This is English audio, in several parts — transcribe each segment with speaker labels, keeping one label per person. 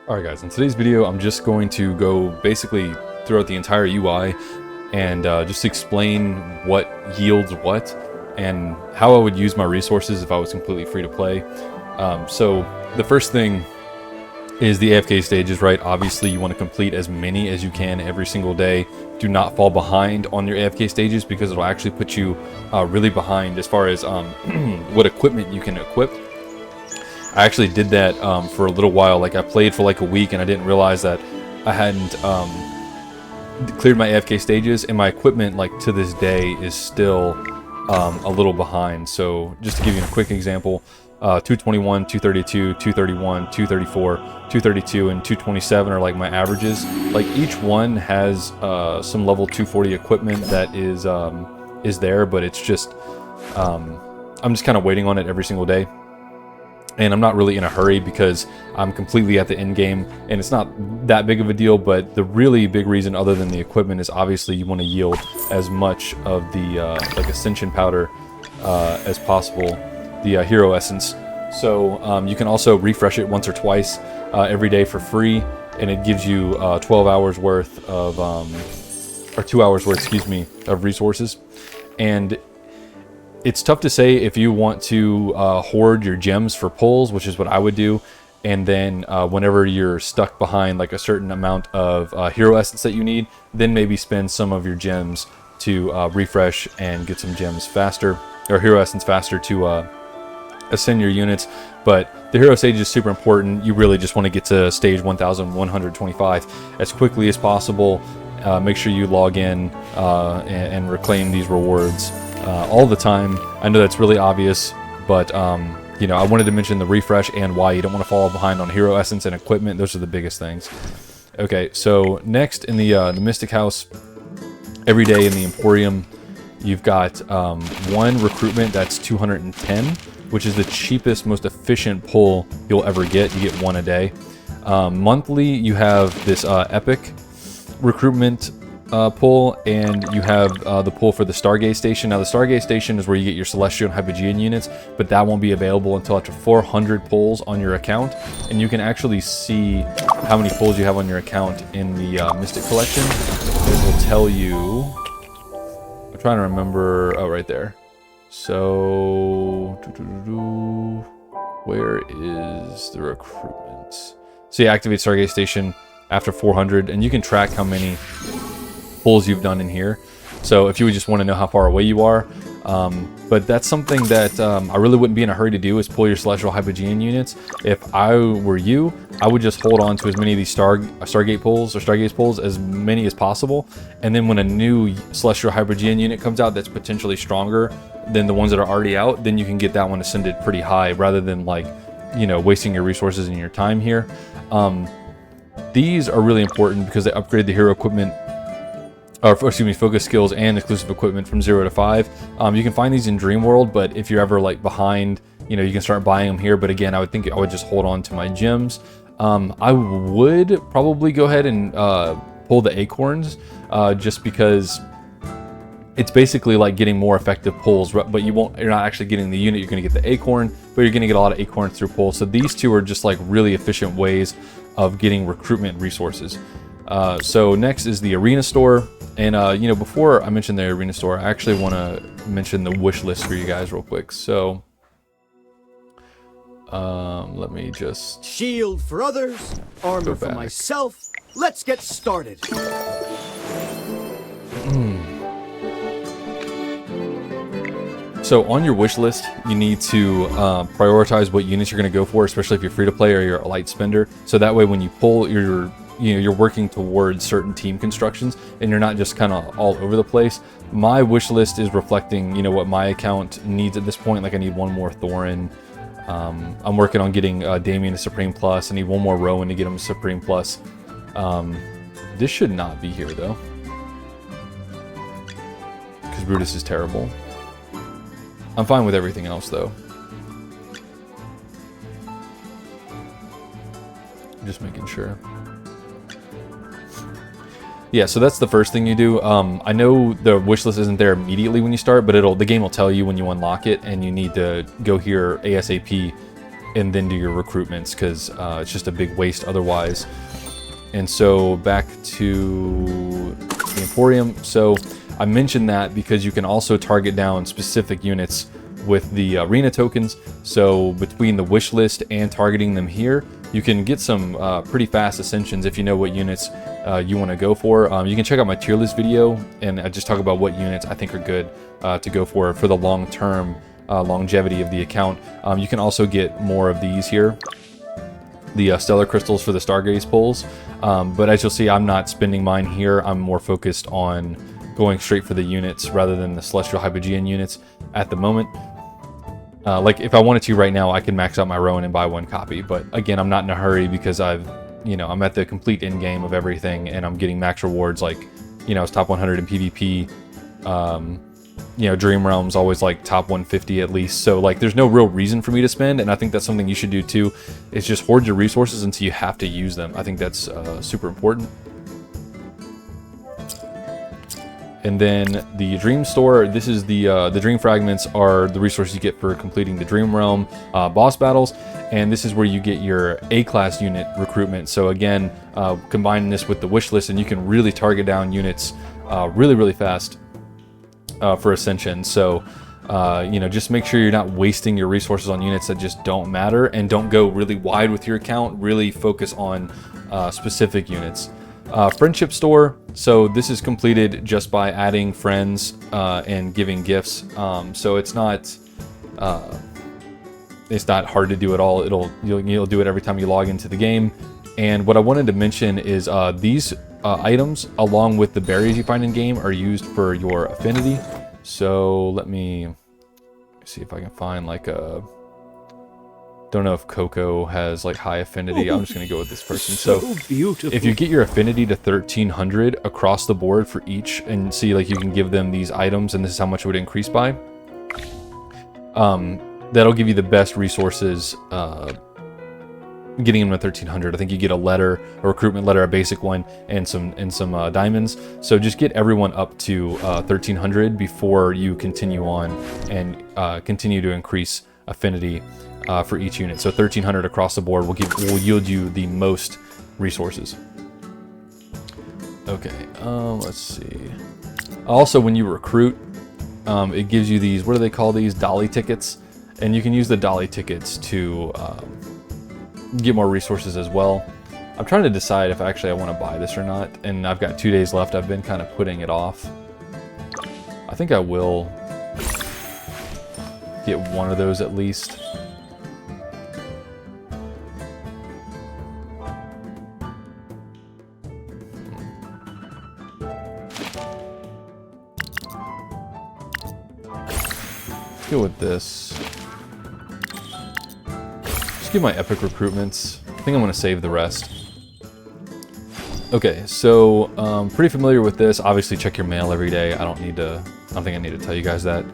Speaker 1: Alright guys, in today's video I'm just going to go basically throughout the entire UI and just explain what yields what and how I would use my resources if I was completely free to play. So the first thing is the AFK stages, right? Obviously you want to complete as many as you can every single day. Do not fall behind on your AFK stages because it'll actually put you really behind as far as what equipment you can equip. I actually did that for a little while. Like I played for like a week and I didn't realize that I hadn't cleared my AFK stages, and my equipment like to this day is still a little behind. So just to give you a quick example, 221, 232, 231, 234, 232, and 227 are like my averages. Like each one has some level 240 equipment that is there, but it's just I'm just kind of waiting on it every single day. And I'm not really in a hurry because I'm completely at the end game and it's not that big of a deal. But the really big reason other than the equipment is obviously you want to yield as much of the like ascension powder as possible, the hero essence. So you can also refresh it once or twice every day for free, and it gives you 12 hours worth of or 2 hours worth, excuse me, of resources. And it's tough to say if you want to hoard your gems for pulls, which is what I would do, and then whenever you're stuck behind like a certain amount of hero essence that you need, then maybe spend some of your gems to refresh and get some gems faster, or hero essence faster to ascend your units. But the hero stage is super important. You really just want to get to stage 1125 as quickly as possible. Make sure you log in and reclaim these rewards all the time. I know that's really obvious, but you know, I wanted to mention the refresh and why you don't want to fall behind on hero essence and equipment. Those are the biggest things. Okay, so next in the Mystic House, every day in the Emporium, you've got one recruitment that's 210, which is the cheapest, most efficient pull you'll ever get. You get one a day. Monthly, you have this epic recruitment pull, and you have the pull for the Stargaze Station. Now the Stargaze Station is where you get your Celestial and Hypogean units, but that won't be available until after 400 pulls on your account, and you can actually see how many pulls you have on your account in the Mystic Collection. It will tell you, I'm trying to remember, oh right there. So where is the recruitment? So you activate Stargaze Station after 400, and you can track how many pulls you've done in here. So if you would just want to know how far away you are, but that's something that I really wouldn't be in a hurry to do, is pull your Celestial Hypogean units. If I were you, I would just hold on to as many of these Stargate pulls or Stargaze pulls, as many as possible, and then when a new Celestial Hypogean unit comes out that's potentially stronger than the ones that are already out, then you can get that one ascended pretty high, rather than like, you know, wasting your resources and your time here. These are really important because they upgrade the hero equipment, or excuse me, focus skills and exclusive equipment from 0 to 5. You can find these in Dream World, but if you're ever like behind, you know, you can start buying them here. But again, I would think I would just hold on to my gems. I would probably go ahead and pull the acorns, just because it's basically like getting more effective pulls, but you're not actually getting the unit. You're going to get the acorn, but you're going to get a lot of acorns through pulls. So these two are just like really efficient ways of getting recruitment resources. So next is the arena store. And you know, before I mention the arena store, I actually want to mention the wish list for you guys real quick. So let me just
Speaker 2: shield for others, armor for myself. Let's get started.
Speaker 1: So on your wish list, you need to prioritize what units you're going to go for, especially if you're free to play or you're a light spender. So that way, when you pull, you're working towards certain team constructions, and you're not just kind of all over the place. My wish list is reflecting, you know, what my account needs at this point. Like I need one more Thorin. I'm working on getting Damien to Supreme Plus. I need one more Rowan to get him to Supreme Plus. This should not be here though, because Brutus is terrible. I'm fine with everything else though. Just making sure. Yeah, so that's the first thing you do. I know the wish list isn't there immediately when you start, but the game will tell you when you unlock it, and you need to go here ASAP and then do your recruitments, because it's just a big waste otherwise. And so back to the Emporium. So I mentioned that because you can also target down specific units with the arena tokens. So between the wish list and targeting them here, you can get some pretty fast ascensions if you know what units you want to go for. You can check out my tier list video, and I just talk about what units I think are good to go for the long-term longevity of the account. You can also get more of these here, the stellar crystals for the stargaze pulls. But as you'll see, I'm not spending mine here. I'm more focused on going straight for the units rather than the celestial hypogean units at the moment. Like if I wanted to right now, I can max out my Rowan and buy one copy. But again, I'm not in a hurry because I'm at the complete end game of everything, and I'm getting max rewards like, it's top 100 in PvP. Dream Realm's always like top 150 at least. So like there's no real reason for me to spend, and I think that's something you should do too. Is just hoard your resources until you have to use them. I think that's super important. And then the Dream Store, this is the Dream Fragments are the resources you get for completing the Dream Realm boss battles, and this is where you get your A-class unit recruitment. So again, combining this with the wish list, and you can really target down units really fast for Ascension. So just make sure you're not wasting your resources on units that just don't matter, and don't go really wide with your account. Really focus on specific units. Friendship Store, so this is completed just by adding friends and giving gifts. So it's not hard to do at all. You'll do it every time you log into the game. And what I wanted to mention is these items, along with the berries you find in game, are used for your affinity. So let me see if I can find like a... Don't know if Coco has like high affinity. I'm just gonna go with this person. So beautiful. If you get your affinity to 1300 across the board for each, and see like you can give them these items, and this is how much it would increase by. That'll give you the best resources. Getting them to 1300. I think you get a letter, a recruitment letter, a basic one, and some diamonds. So just get everyone up to 1300 before you continue on and continue to increase affinity for each unit. So 1300 across the board will yield you the most resources. Okay, let's see. Also, when you recruit, it gives you these, what do they call these? Dolly tickets. And you can use the dolly tickets to get more resources as well. I'm trying to decide if actually I want to buy this or not, and I've got 2 days left. I've been kind of putting it off. I think I will get one of those at least. Let's go with this. Just get my epic recruitments. I think I'm going to save the rest. Okay, so pretty familiar with this. Obviously, check your mail every day. I don't think I need to tell you guys that.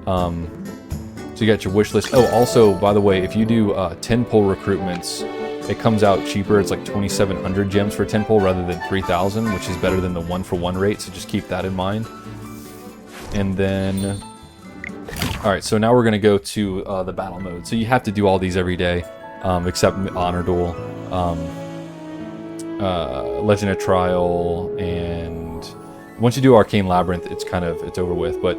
Speaker 1: So you got your wish list. Oh, also, by the way, if you do 10 pull recruitments, it comes out cheaper. It's like 2,700 gems for 10 pull rather than 3,000, which is better than the 1-for-1 rate. So just keep that in mind. And then, all right, so now we're gonna go to the battle mode. So you have to do all these every day, except Honor Duel, Legend of Trial, and once you do Arcane Labyrinth, it's over with. But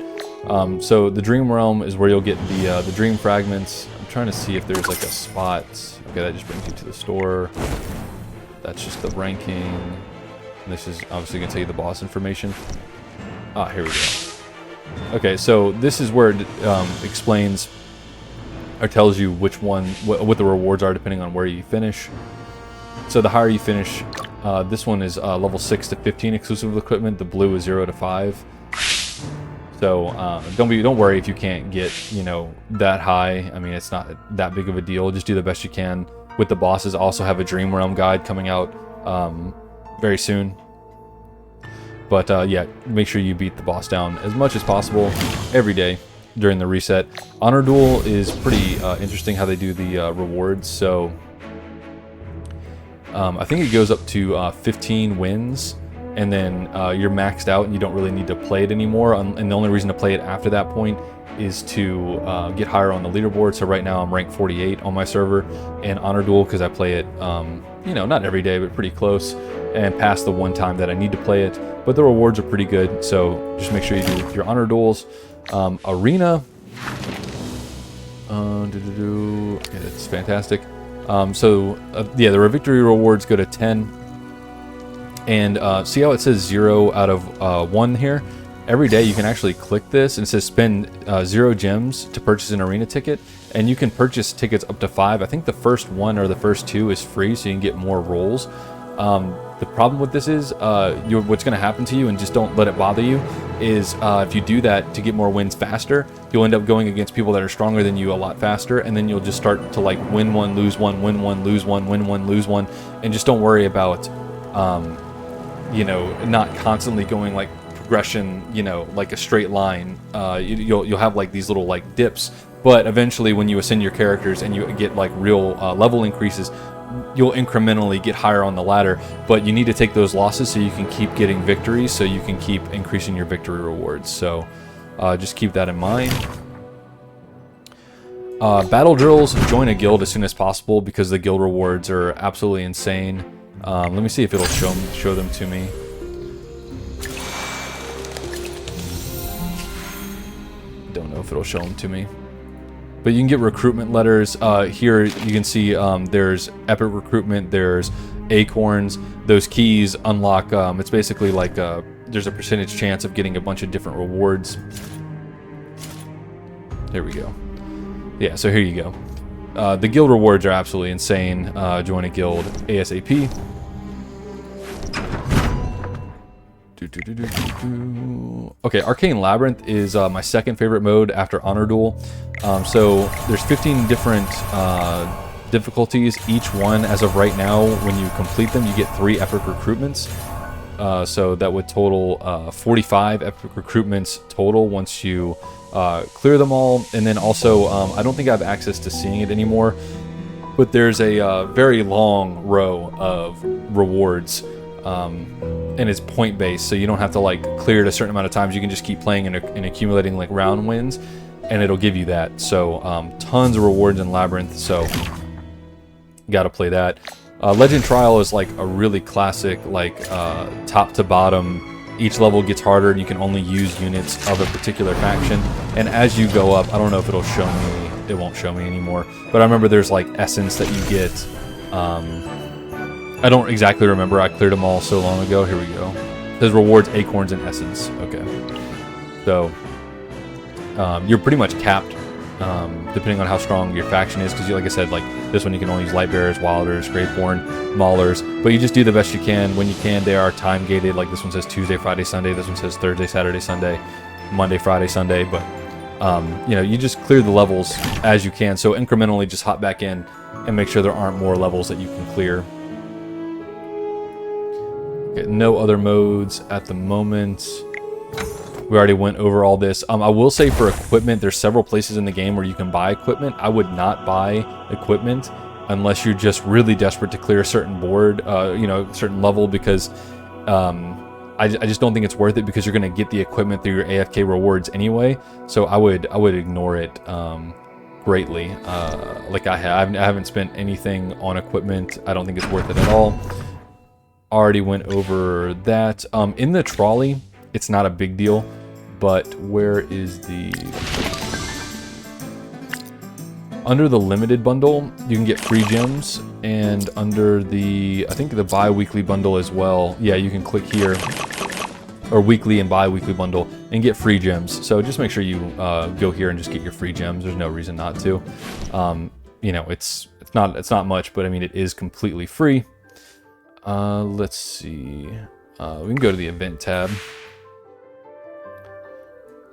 Speaker 1: so the Dream Realm is where you'll get the Dream Fragments. I'm trying to see if there's like a spot. Okay, that just brings you to the store. That's just the ranking. And this is obviously gonna tell you the boss information. Ah, here we go. Okay, so this is where it explains or tells you which one, what the rewards are depending on where you finish. So the higher you finish, this one is level 6 to 15 exclusive equipment. The blue is 0 to 5. So don't worry if you can't get that high. I mean, it's not that big of a deal. Just do the best you can with the bosses. Also have a Dream Realm guide coming out very soon. But yeah, make sure you beat the boss down as much as possible every day during the reset. Honor Duel is pretty interesting how they do the rewards. So I think it goes up to 15 wins, and then you're maxed out and you don't really need to play it anymore. And the only reason to play it after that point is to get higher on the leaderboard. So right now I'm ranked 48 on my server in Honor Duel because I play it, you know, not every day, but pretty close, and past the one time that I need to play it. But the rewards are pretty good, so just make sure you do your Honor Duels. Arena. Yeah, it's fantastic. Yeah, the victory rewards go to 10. And see how it says 0 out of 1 here? Every day you can actually click this and it says spend 0 gems to purchase an arena ticket. And you can purchase tickets up to 5. I think the first 1 or the first 2 is free, so you can get more rolls. The problem with this is what's going to happen to you, and just don't let it bother you, is if you do that to get more wins faster, you'll end up going against people that are stronger than you a lot faster, and then you'll just start to like win one, lose one, win one, lose one, win one, lose one, and just don't worry about, you know, not constantly going like progression, you know, like a straight line. You'll have like these little like dips, but eventually when you ascend your characters and you get like real level increases, you'll incrementally get higher on the ladder, but you need to take those losses so you can keep getting victories, so you can keep increasing your victory rewards. So just keep that in mind. Battle drills, join a guild as soon as possible because the guild rewards are absolutely insane. Let me see if it'll show them to me. Don't know if it'll show them to me. But you can get recruitment letters. Here you can see there's epic recruitment, there's acorns. Those keys unlock, it's basically like there's a percentage chance of getting a bunch of different rewards. There we go. Yeah, so here you go. The guild rewards are absolutely insane. Join a guild ASAP. Okay, Arcane Labyrinth is my second favorite mode after Honor Duel. So there's 15 different difficulties. Each one, as of right now, when you complete them, you get 3 epic recruitments. So that would total 45 epic recruitments total once you clear them all. And then also, I don't think I have access to seeing it anymore, but there's a very long row of rewards. And it's point based, so you don't have to like clear it a certain amount of times. You can just keep playing and accumulating like round wins, and it'll give you that. So tons of rewards in Labyrinth, so gotta play that. Legend Trial is like a really classic, like top to bottom. Each level gets harder, and you can only use units of a particular faction. And as you go up, I don't know if it'll show me. It won't show me anymore. But I remember there's like essence that you get. I don't exactly remember. I cleared them all so long ago. Here we go. It says rewards, acorns, and essence. Okay. So you're pretty much capped depending on how strong your faction is. Because like I said, like this one you can only use Lightbearers, Wilders, Graveborn, Maulers. But you just do the best you can when you can. They are time gated. Like this one says Tuesday, Friday, Sunday. This one says Thursday, Saturday, Sunday, Monday, Friday, Sunday. But you know, you just clear the levels as you can. So incrementally just hop back in and make sure there aren't more levels that you can clear. Okay, no other modes at the moment. We already went over all this. I will say for equipment, there's several places in the game where you can buy equipment. I would not buy equipment unless you're just really desperate to clear a certain board, you know, a certain level, because I just don't think it's worth it, because you're going to get the equipment through your AFK rewards anyway. So I would ignore it greatly. Like I haven't spent anything on equipment. I don't think it's worth it at all. Already went over that. In the trolley, it's not a big deal, but where is the... Under the limited bundle, you can get free gems, and under the, I think the bi-weekly bundle as well, yeah, you can click here, or weekly and bi-weekly bundle, and get free gems. So just make sure you go here and just get your free gems. There's no reason not to. You know, it's not much, but I mean, it is completely free. Let's see. We can go to the event tab.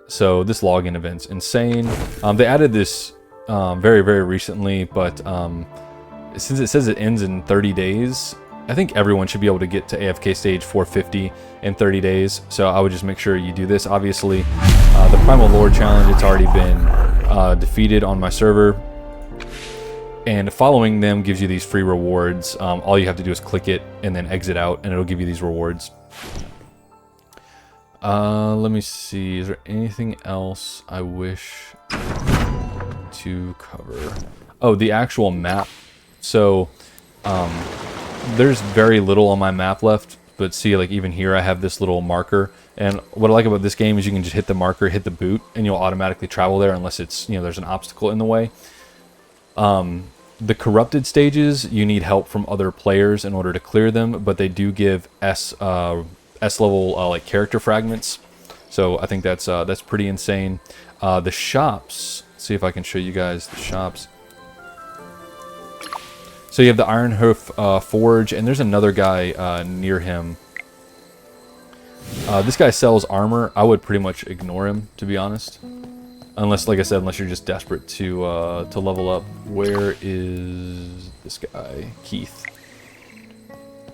Speaker 1: So this login event's insane. They added this very, very recently, but since it says it ends in 30 days, I think everyone should be able to get to AFK stage 450 in 30 days. So I would just make sure you do this. Obviously, the Primal Lord challenge, it's already been defeated on my server. And following them gives you these free rewards. All you have to do is click it and then exit out, and it'll give you these rewards. Let me see. Is there anything else I wish to cover? Oh, the actual map. So, there's very little on my map left, but see, like even here I have this little marker. And what I like about this game is you can just hit the marker, hit the boot, and you'll automatically travel there unless it's, you know, there's an obstacle in the way. The corrupted stages, you need help from other players in order to clear them, but they do give S level like character fragments. So I think that's pretty insane. The shops, let's see if I can show you guys the shops. So you have the Ironhoof Forge, and there's another guy near him. This guy sells armor. I would pretty much ignore him, to be honest. Unless, like I said, unless you're just desperate to level up. Where is this guy? Keith.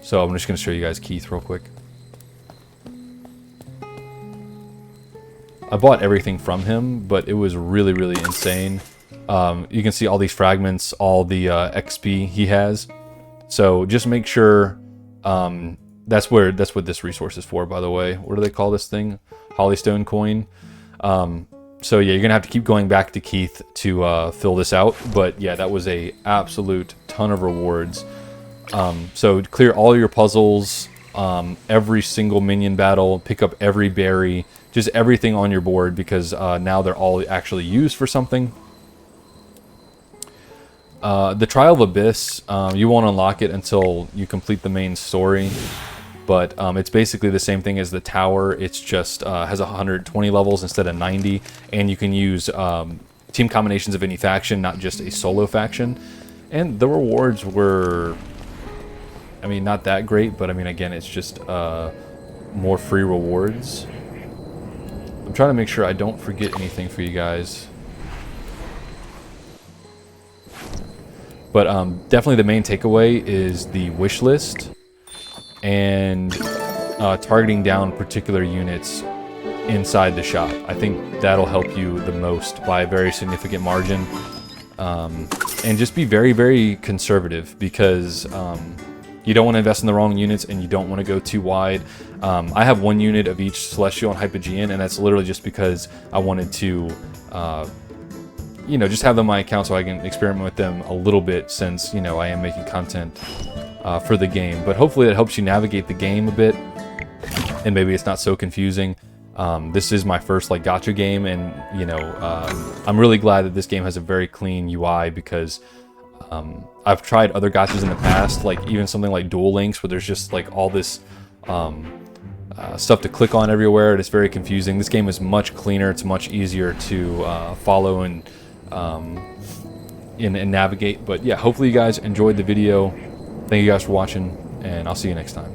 Speaker 1: So I'm just going to show you guys Keith real quick. I bought everything from him, but it was really, really insane. You can see all these fragments, all the XP he has. So just make sure... that's what this resource is for, by the way. What do they call this thing? Hollystone coin. So yeah, you're gonna have to keep going back to Keith to fill this out. But yeah, that was a absolute ton of rewards. So clear all your puzzles, every single minion battle, pick up every berry, just everything on your board, because now they're all actually used for something. The Trial of Abyss, you won't unlock it until you complete the main story. But it's basically the same thing as the tower. It's just has 120 levels instead of 90, and you can use team combinations of any faction, not just a solo faction. And the rewards were, I mean, not that great, but I mean, again, it's just more free rewards. I'm trying to make sure I don't forget anything for you guys. But definitely the main takeaway is the wish list. And targeting down particular units inside the shop. I think that'll help you the most by a very significant margin. And just be very, very conservative, because you don't want to invest in the wrong units and you don't want to go too wide. I have one unit of each Celestial and Hypogean, and that's literally just because I wanted to, you know, just have them on my account so I can experiment with them a little bit, since, you know, I am making content for the game. But hopefully that helps you navigate the game a bit, and maybe it's not so confusing. This is my first like gacha game, and you know, I'm really glad that this game has a very clean UI, because I've tried other gachas in the past, like even something like Duel Links, where there's just like all this stuff to click on everywhere, and it's very confusing. This game is much cleaner. It's much easier to follow and navigate. But yeah, hopefully you guys enjoyed the video. Thank you guys for watching, and I'll see you next time.